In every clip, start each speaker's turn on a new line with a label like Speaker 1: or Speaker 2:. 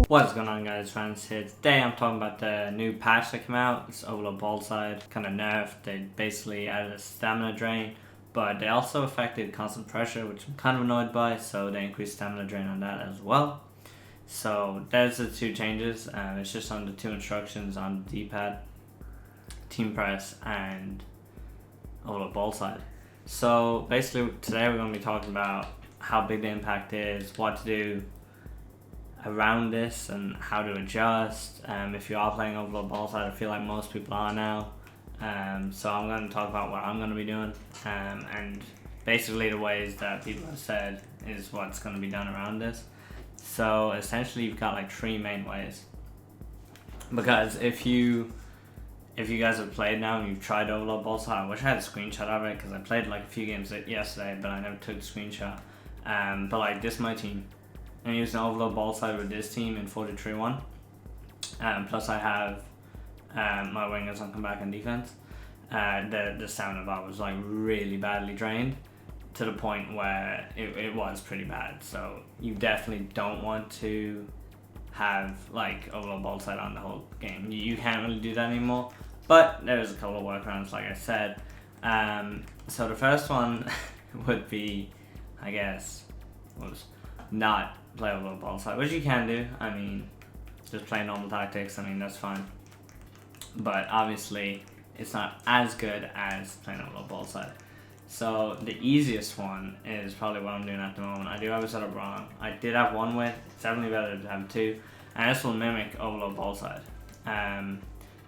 Speaker 1: What's going on, guys? Rannerz here. Today I'm talking about the new patch that came out. It's overload ball side, kind of nerfed. They basically added a stamina drain, but they also affected constant pressure, which I'm kind of annoyed by, so they increased stamina drain on that as well. So there's the two changes. It's just on the two instructions on the D-pad, team press and overload ball side. So basically today we're going to be talking about how big the impact is, what to do around this and how to adjust. If you are playing overload ball side, I feel like most people are now. So I'm going to talk about what I'm going to be doing, and basically the ways that people have said is what's going to be done around this. So essentially you've got like three main ways, because if you guys have played now and you've tried overload ball side, I wish I had a screenshot of it because I played like a few games yesterday, but I never took the screenshot. But like, this is my team. I'm using overload ball side with this team in 4-3-1. Plus I have my wingers on comeback and defense. The stamina bar was like really badly drained to the point where it was pretty bad. So you definitely don't want to have like overload ball side on the whole game. You can't really do that anymore. But there's a couple of workarounds, like I said. So the first one would be, I guess, was not play overload ball side, which you can do. I mean, just play normal tactics. I mean, that's fine. But obviously, it's not as good as playing overload ball side. So the easiest one is probably what I'm doing at the moment. I do have it set up wrong. I did have one with. It's definitely better to have two. And this will mimic overload ball side.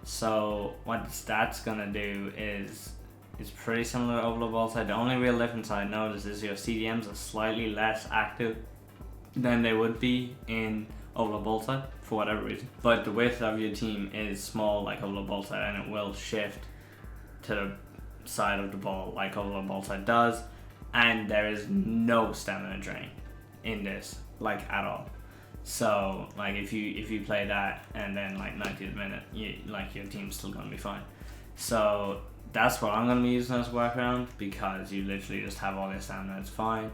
Speaker 1: So what that's gonna do is it's pretty similar to overload ball side. The only real difference I noticed is your CDMs are slightly less active than they would be in overload ball side for whatever reason. But the width of your team is small like overload ball side, and it will shift to the side of the ball like overload ball side does, and there is no stamina drain in this, like, at all. So like if you play that and then like 90th minute, your team's still gonna be fine. So that's what I'm gonna be using as a workaround, because you literally just have all your stamina, it's fine.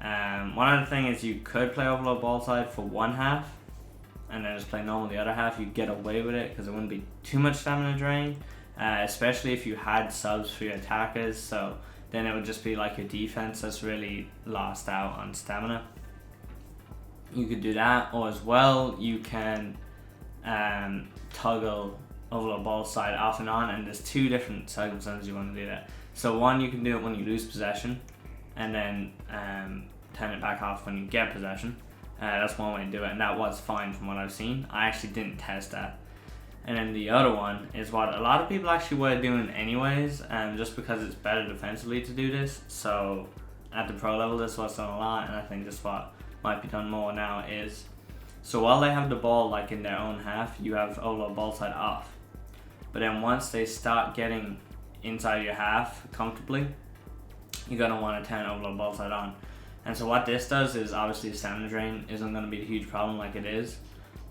Speaker 1: One other thing is you could play overload ball side for one half and then just play normal the other half. You get away with it because it wouldn't be too much stamina drain, especially if you had subs for your attackers. So then it would just be like your defense that's really lost out on stamina. You could do that, or as well you can toggle overload ball side off and on, and there's two different circumstances you want to do that. So one, you can do it when you lose possession, and then turn it back off when you get possession. That's one way to do it, and that was fine from what I've seen. I actually didn't test that. And then the other one is what a lot of people actually were doing anyways, just because it's better defensively to do this. So at the pro level, this was done a lot, and I think this what might be done more now is, so while they have the ball like in their own half, you have overload ball side off. But then once they start getting inside your half comfortably, you're going to want to turn overload ball side on. And so what this does is, obviously the stamina drain isn't going to be a huge problem like it is,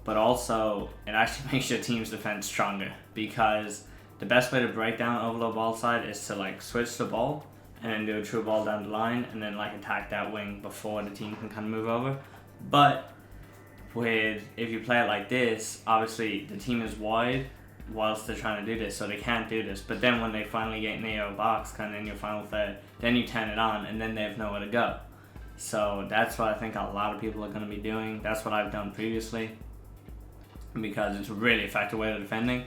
Speaker 1: but also it actually makes your team's defense stronger, because the best way to break down overload ball side is to like switch the ball and then do a true ball down the line and then like attack that wing before the team can kind of move over. But if you play it like this, obviously the team is wide whilst they're trying to do this, so they can't do this. But then when they finally get near a box, kind of in your final third, then you turn it on and then they have nowhere to go. So that's what I think a lot of people are going to be doing. That's what I've done previously, because it's a really effective way of defending.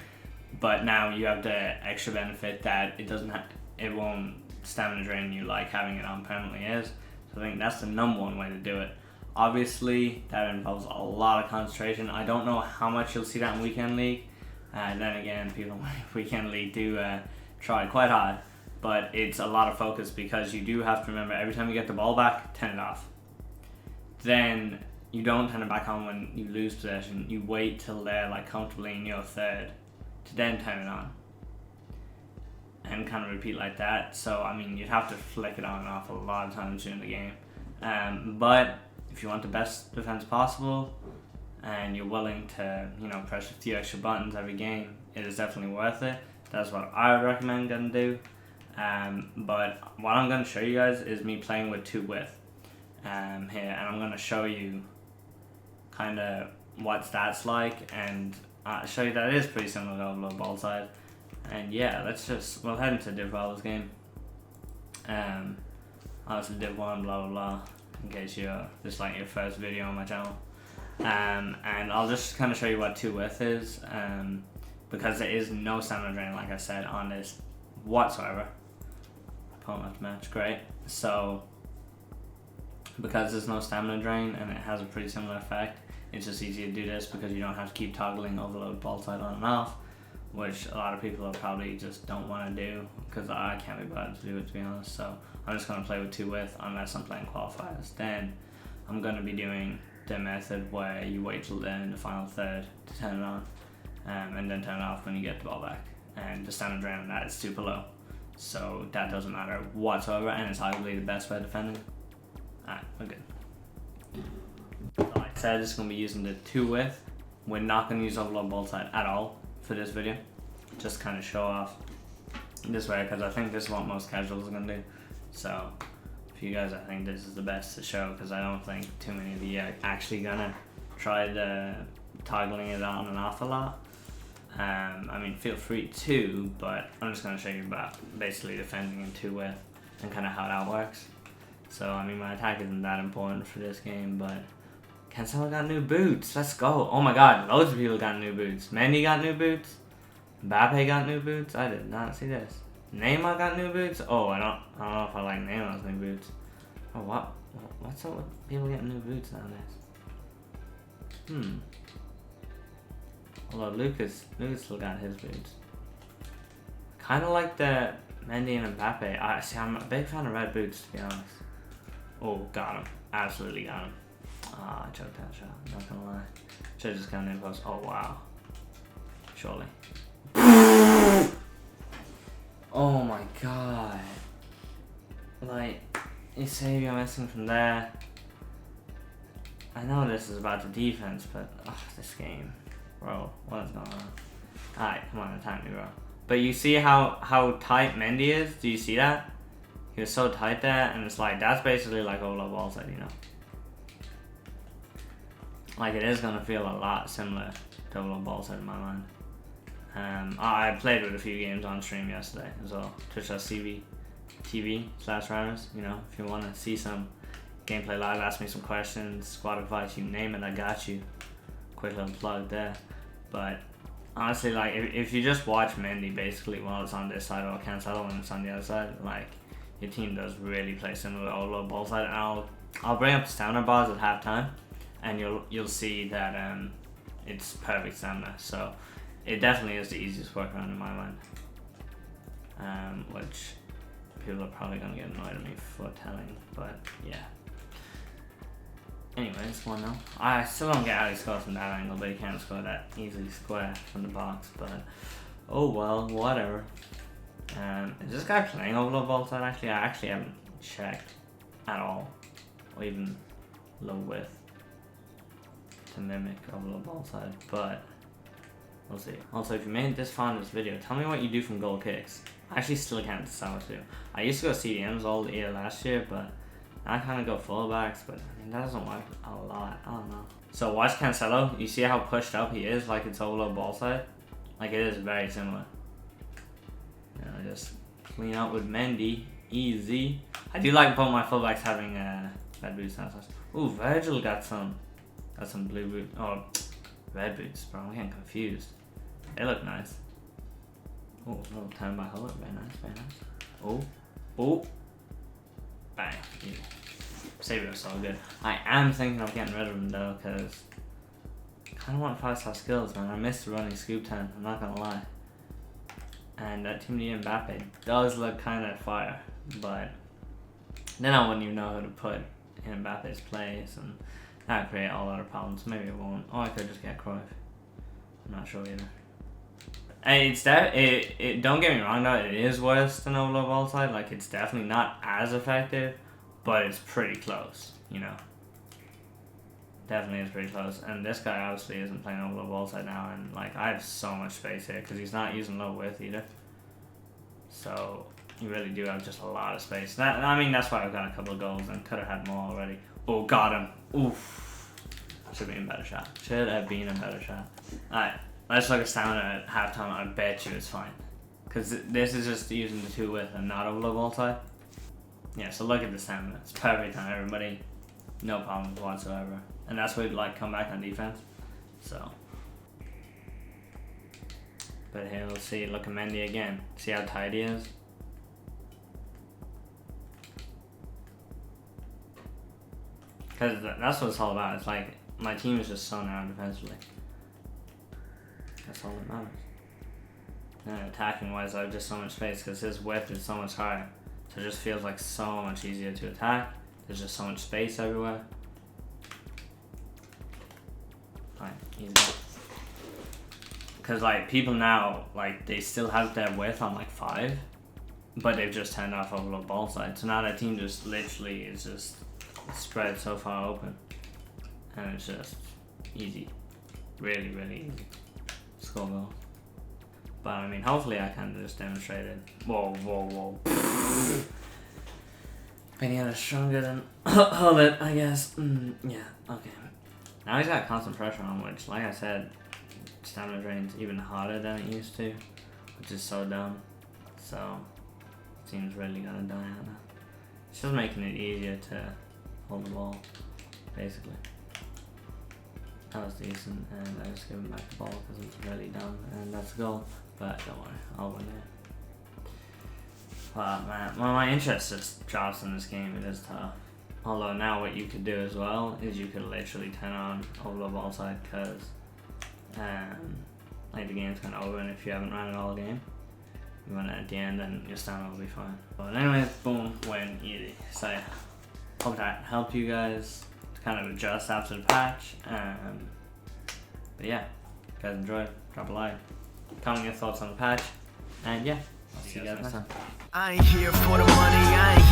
Speaker 1: But now you have the extra benefit that it won't stamina drain you like having it on permanently is. So I think that's the number one way to do it. Obviously that involves a lot of concentration. I don't know how much you'll see that in weekend league. And then again, people in weekend league do try quite hard, but it's a lot of focus, because you do have to remember every time you get the ball back, turn it off. Then you don't turn it back on when you lose possession. You wait till they're like comfortably in your third to then turn it on, and kind of repeat like that. So I mean, you'd have to flick it on and off a lot of times during the game. But if you want the best defense possible, and you're willing to, press a few extra buttons every game, it is definitely worth it. That's what I would recommend gonna do. But what I'm gonna show you guys is me playing with two width here, and I'm gonna show you kind of what that's like, and show you that it is pretty similar to overload ball side. And yeah, we'll head into Div Rivals game. Obviously Div 1, blah blah blah, in case you're just like your first video on my channel. And I'll just kind of show you what 2 width is, because there is no stamina drain, like I said, on this whatsoever. Opponent left match, great. So because there's no stamina drain and it has a pretty similar effect, it's just easy to do this because you don't have to keep toggling overload ball side on and off, which a lot of people probably just don't want to do, because I can't be bothered to do it, to be honest. So I'm just going to play with 2 width unless I'm playing qualifiers. Then I'm going to be doing the method where you wait till then in the final third to turn it on, and then turn it off when you get the ball back. And the stamina drain on that is super low, so that doesn't matter whatsoever, and it's arguably the best way of defending. Alright, we're good. Like I said, it's going to be using the 2 width. We're not going to use overload ball side at all for this video. Just kind of show off this way, because I think this is what most casuals are going to do. So for you guys, I think this is the best to show, because I don't think too many of you are actually going to try the toggling it on and off a lot. I mean, feel free to, but I'm just going to show you about basically defending in 2 width and kind of how that works. So, I mean, my attack isn't that important for this game, but Cancelo got new boots. Let's go. Oh my god, loads of people got new boots. Mendy got new boots. Mbappe got new boots. I did not see this. Neymar got new boots. Oh, I don't know if I like Neymar's new boots. Oh, what's up with people getting new boots nowadays? Although Lucas still got his boots. Kind of like the Mendy and Mbappe. I'm a big fan of red boots, to be honest. Oh, got him. Absolutely got him. I choked that shot. Not gonna lie. Should've just gone in post. Oh wow. Surely. Oh my god. Like, Eusebio missing from there. I know this is about the defense, but this game. Bro, what is going on? Alright, come on, attack me, bro. But you see how tight Mendy is? Do you see that? He was so tight there, and it's like, that's basically like overload ball side, you know? Like, it is gonna feel a lot similar to overload ball side in my mind. I played with a few games on stream yesterday as well. Twitch.tv/Rannerz, you know, if you wanna see some gameplay live, ask me some questions, squad advice, you name it, I got you. Quick little plug there. But honestly, like, if you just watch Mendy basically while it's on this side, or Cancelo when it's on the other side, like, your team does really play similar to overload ball side. And I'll bring up the stamina bars at halftime, and you'll see that it's perfect stamina. So it definitely is the easiest workaround in my mind. Which people are probably gonna get annoyed at me for telling, but yeah. Anyways, 1-0. I still don't get how he scores from that angle, but he can't score that easily square from the box, but oh well, whatever. Is this guy playing overload ball side actually? I actually haven't checked at all, or even low width to mimic overload ball side, but we'll see. Also, if you made this far in this video, tell me what you do from goal kicks. I actually still can't decide what to do. I used to go CDMs all the year last year, but I kind of go fullbacks, but I mean, that doesn't work a lot. I don't know. So watch Cancelo. You see how pushed up he is, like it's overload ball side? Like, it is very similar. You know, just clean up with Mendy. Easy. I do like both my fullbacks having red boots now. Ooh, Virgil got some blue boots. Oh, red boots, bro. I'm getting confused. They look nice. Oh, a little turn by Huller. Very nice, very nice. Oh. Bang. Yeah. Savior is so good. I am thinking of getting rid of him though, because I kind of want 5-star skills, man. I missed the running scoop 10, I'm not gonna lie. And that Team D Mbappe does look kind of fire, but then I wouldn't even know who to put in Mbappe's place, and that would create a lot of problems. Maybe it won't. Oh, I could just get Cruyff. I'm not sure either. And it's don't get me wrong though, it is worse than overload ball side. Like, it's definitely not as effective, but it's pretty close, you know. Definitely is pretty close. And this guy obviously isn't playing overload ball side now, and like, I have so much space here because he's not using low width either. So you really do have just a lot of space. I mean, that's why I've got a couple of goals and could have had more already. Oh, got him. Oof. Should have been a better shot. Should have been a better shot. Alright, let's look at stamina at halftime. I bet you it's fine. Because this is just using the 2 width and not overload ball side. Yeah, so look at the stamina. It's perfect on everybody. No problems whatsoever. And that's why we like come back on defense. So. But here we'll see. Look at Mendy again. See how tight he is? Because that's what it's all about. It's like my team is just so narrow defensively. That's all that matters. And attacking wise, I have just so much space because his width is so much higher. So it just feels like so much easier to attack. There's just so much space everywhere. Fine, easy. Because like people now, like they still have their width on like 5, but they've just turned off overload ball side. So now that team just literally is just spread so far open, and it's just easy, really easy score goals. But I mean, hopefully I can just demonstrate it. Whoa. Benny stronger than Hullet, I guess. Yeah, okay. Now he's got constant pressure on, which, like I said, stamina drain's even harder than it used to, which is so dumb. So, team's really gonna die out now. It's just making it easier to hold the ball, basically. That was decent, and I just give him back the ball because it's really dumb, and that's a goal. But don't worry, I'll win it. But man, my interest just drops in this game. It is tough. Although now what you could do as well is you could literally turn on overload ball side because like the game's kind of over, and if you haven't run it all game, you run it at the end, then your stamina will be fine. But anyways, boom, win, easy. So yeah, hope that helped you guys to kind of adjust after the patch. But yeah, if you guys enjoyed, drop a like, comment your thoughts on the patch, and yeah, I'll see you guys next time.
Speaker 2: I ain't here for the money, I ain't